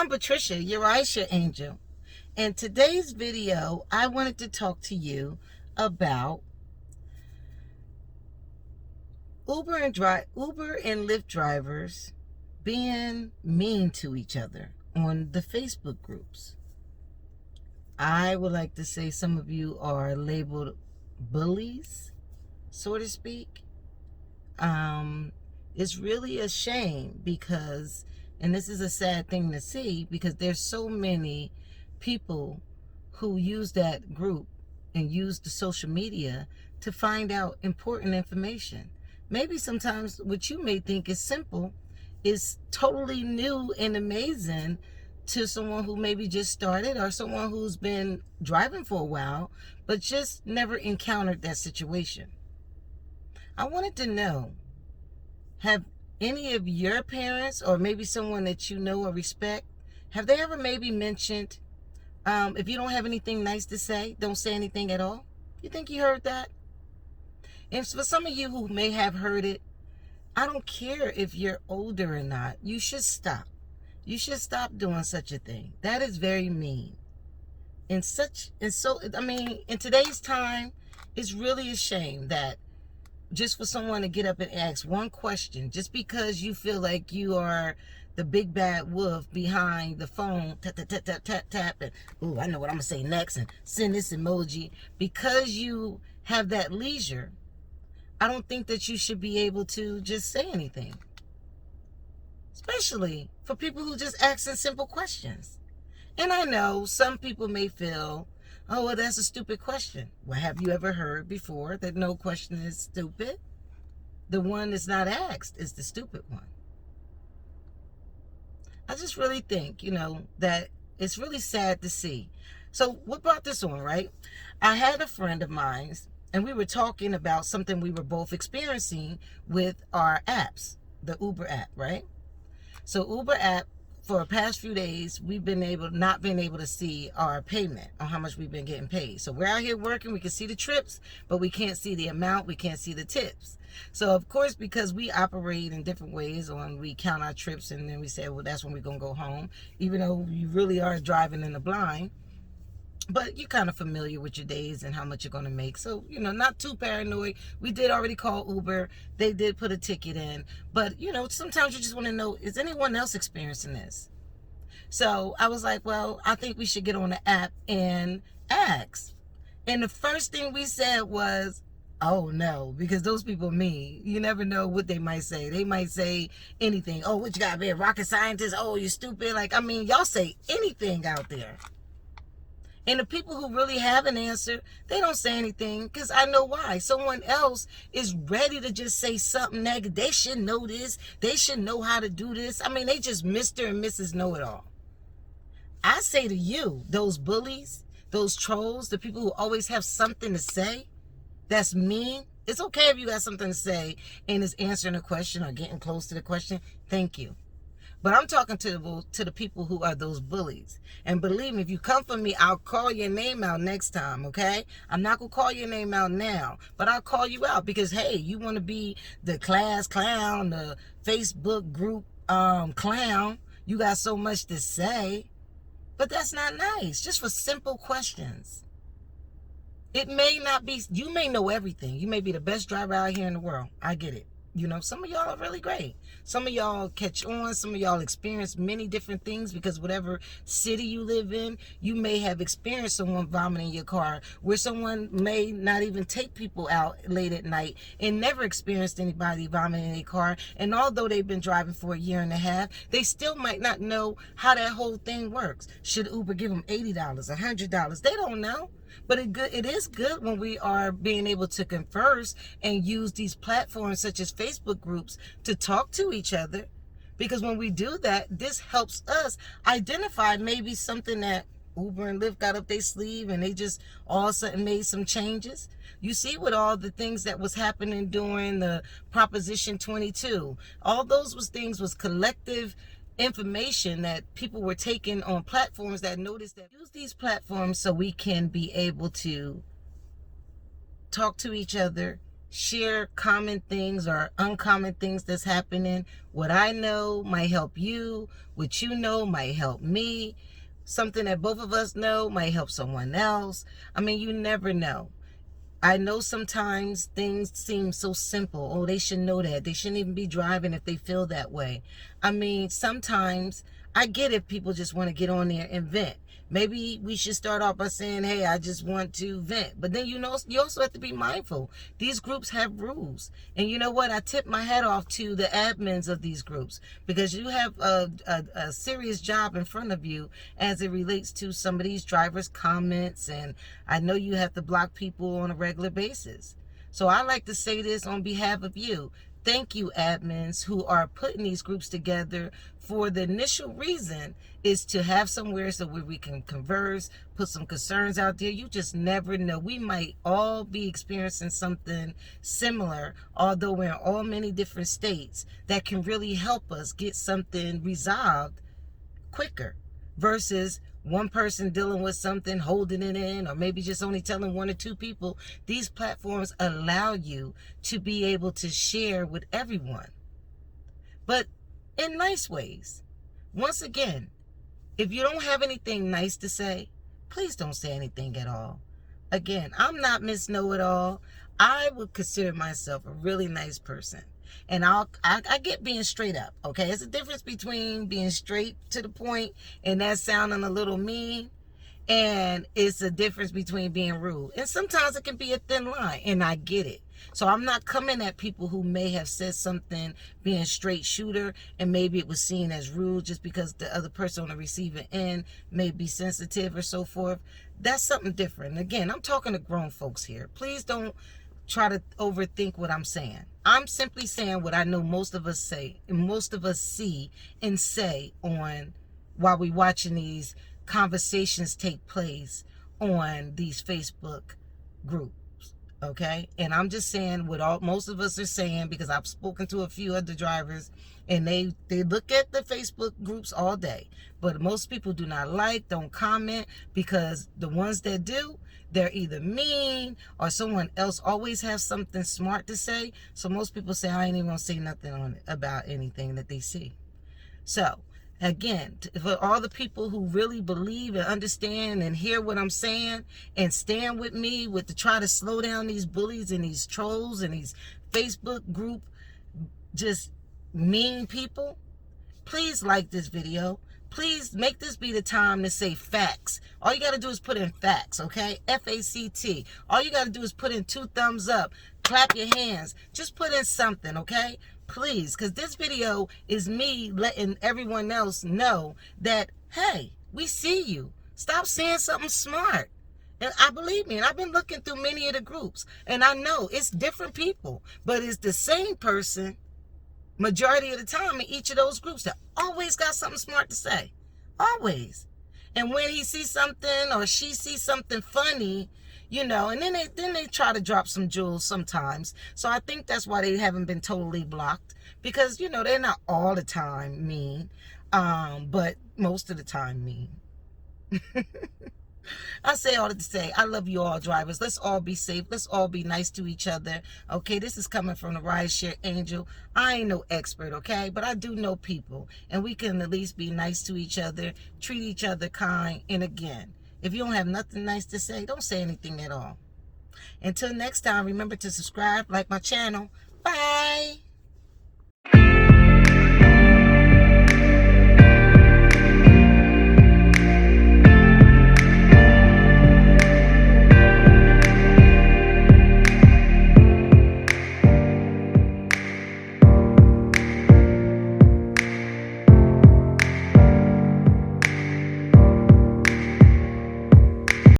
I'm Patricia, your Aisha Angel. In today's video, I wanted to talk to you about Uber and Lyft drivers being mean to each other on the Facebook groups. I would like to say some of you are labeled bullies, so to speak. It's really a shame because, and this is a sad thing to see, because there's so many people who use that group and use the social media to find out important information. Maybe sometimes what you may think is simple is totally new and amazing to someone who maybe just started or someone who's been driving for a while but just never encountered that situation. I wanted to know, have any of your parents or maybe someone that you know or respect, have they ever maybe mentioned, if you don't have anything nice to say, don't say anything at all? You think you heard that? And for some of you who may have heard it, I don't care if you're older or not. You should stop. You should stop doing such a thing. That is very mean. In today's time, it's really a shame that just for someone to get up and ask one question, just because you feel like you are the big bad wolf behind the phone, tap, tap, tap, tap, tap, tap, and, ooh, I know what I'm going to say next, and send this emoji. Because you have that leisure, I don't think that you should be able to just say anything. Especially for people who just asking simple questions. And I know some people may feel, oh, well, that's a stupid question. Well, have you ever heard before that no question is stupid? The one that's not asked is the stupid one. I just really think, that it's really sad to see. So what brought this on, right? I had a friend of mine, and we were talking about something we were both experiencing with our apps, the Uber app, right? So Uber app, for the past few days, we've not been able to see our payment on how much we've been getting paid. So we're out here working, we can see the trips, but we can't see the amount, we can't see the tips. So of course, because we operate in different ways, we count our trips and then we say, well, that's when we're gonna go home, even though you really are driving in the blind. But you're kind of familiar with your days and how much you're going to make. So, not too paranoid. We did already call Uber. They did put a ticket in. But, sometimes you just want to know, is anyone else experiencing this? So I was like, well, I think we should get on the app and ask. And the first thing we said was, oh, no, because those people mean. You never know what they might say. They might say anything. Oh, what you got to be a rocket scientist? Oh, you're stupid. Y'all say anything out there. And the people who really have an answer, they don't say anything, because I know why. Someone else is ready to just say something negative. They should know this. They should know how to do this. They just Mr. and Mrs. Know-It-All. I say to you, those bullies, those trolls, the people who always have something to say that's mean, it's okay if you got something to say and it's answering a question or getting close to the question. Thank you. But I'm talking to the people who are those bullies. And believe me, if you come for me, I'll call your name out next time, okay? I'm not going to call your name out now, but I'll call you out because, hey, you want to be the class clown, the Facebook group clown. You got so much to say. But that's not nice, just for simple questions. It may not be, you may know everything. You may be the best driver out here in the world. I get it. Some of y'all are really great. Some of y'all catch on. Some of y'all experience many different things because whatever city you live in, you may have experienced someone vomiting in your car, where someone may not even take people out late at night and never experienced anybody vomiting in their car. And although they've been driving for a year and a half, they still might not know how that whole thing works. Should Uber give them $80, $100? They don't know. But it is good when we are being able to converse and use these platforms such as Facebook groups to talk to each other. Because when we do that, this helps us identify maybe something that Uber and Lyft got up their sleeve and they just all of a sudden made some changes. You see with all the things that was happening during the Proposition 22. All those things was collective information that people were taking on platforms that noticed that use these platforms so we can be able to talk to each other, share common things or uncommon things that's happening. What I know might help you. What you know might help me. Something that both of us know might help someone else. I mean, you never know. I know sometimes things seem so simple. Oh, they should know that. They shouldn't even be driving if they feel that way. I mean, sometimes I get if people just want to get on there and vent. Maybe we should start off by saying, hey, I just want to vent. But then, you also have to be mindful. These groups have rules. And you know what? I tip my hat off to the admins of these groups, because you have a serious job in front of you as it relates to some of these drivers' comments. And I know you have to block people on a regular basis. So I like to say this on behalf of you. Thank you, admins who are putting these groups together, for the initial reason is to have somewhere so where we can converse, put some concerns out there. You just never know. We might all be experiencing something similar, although we're in all many different states, that can really help us get something resolved quicker, versus one person dealing with something, holding it in, or maybe just only telling one or two people. These platforms allow you to be able to share with everyone, but in nice ways. Once again, if you don't have anything nice to say, please don't say anything at all. Again, I'm not Miss Know-It-All. I would consider myself a really nice person. And I get being straight up, okay? There's a difference between being straight to the point and that sounding a little mean, and it's a difference between being rude. And sometimes it can be a thin line, and I get it. So I'm not coming at people who may have said something being straight shooter, and maybe it was seen as rude just because the other person on the receiving end may be sensitive or so forth. That's something different. Again, I'm talking to grown folks here. Please don't try to overthink what I'm saying. I'm simply saying what I know most of us say, and most of us see and say on while we watching these conversations take place on these Facebook groups. Okay, and I'm just saying what most of us are saying, because I've spoken to a few other drivers, and they look at the Facebook groups all day, but most people do not don't comment, because the ones that do, they're either mean or someone else always has something smart to say. So most people say, I ain't even gonna say nothing on it about anything that they see. So again, for all the people who really believe and understand and hear what I'm saying and stand with me with to try to slow down these bullies and these trolls and these Facebook group just mean people, please like this video. Please make this be the time to say facts. All you got to do is put in facts, okay? F-A-C-T. All you got to do is put in 2 thumbs up. Clap your hands. Just put in something, okay? Please, because this video is me letting everyone else know that, hey, we see you. Stop saying something smart. And I believe me, and I've been looking through many of the groups, and I know it's different people, but it's the same person majority of the time in each of those groups that always got something smart to say. Always. And when he sees something or she sees something funny, and then they try to drop some jewels sometimes. So I think that's why they haven't been totally blocked, because they're not all the time mean, but most of the time mean. I say all to say, I love you all, drivers. Let's all be safe. Let's all be nice to each other. Okay, this is coming from the rideshare angel. I ain't no expert, okay, but I do know people, and we can at least be nice to each other, treat each other kind. And again, if you don't have nothing nice to say, don't say anything at all. Until next time, remember to subscribe, like my channel. Bye.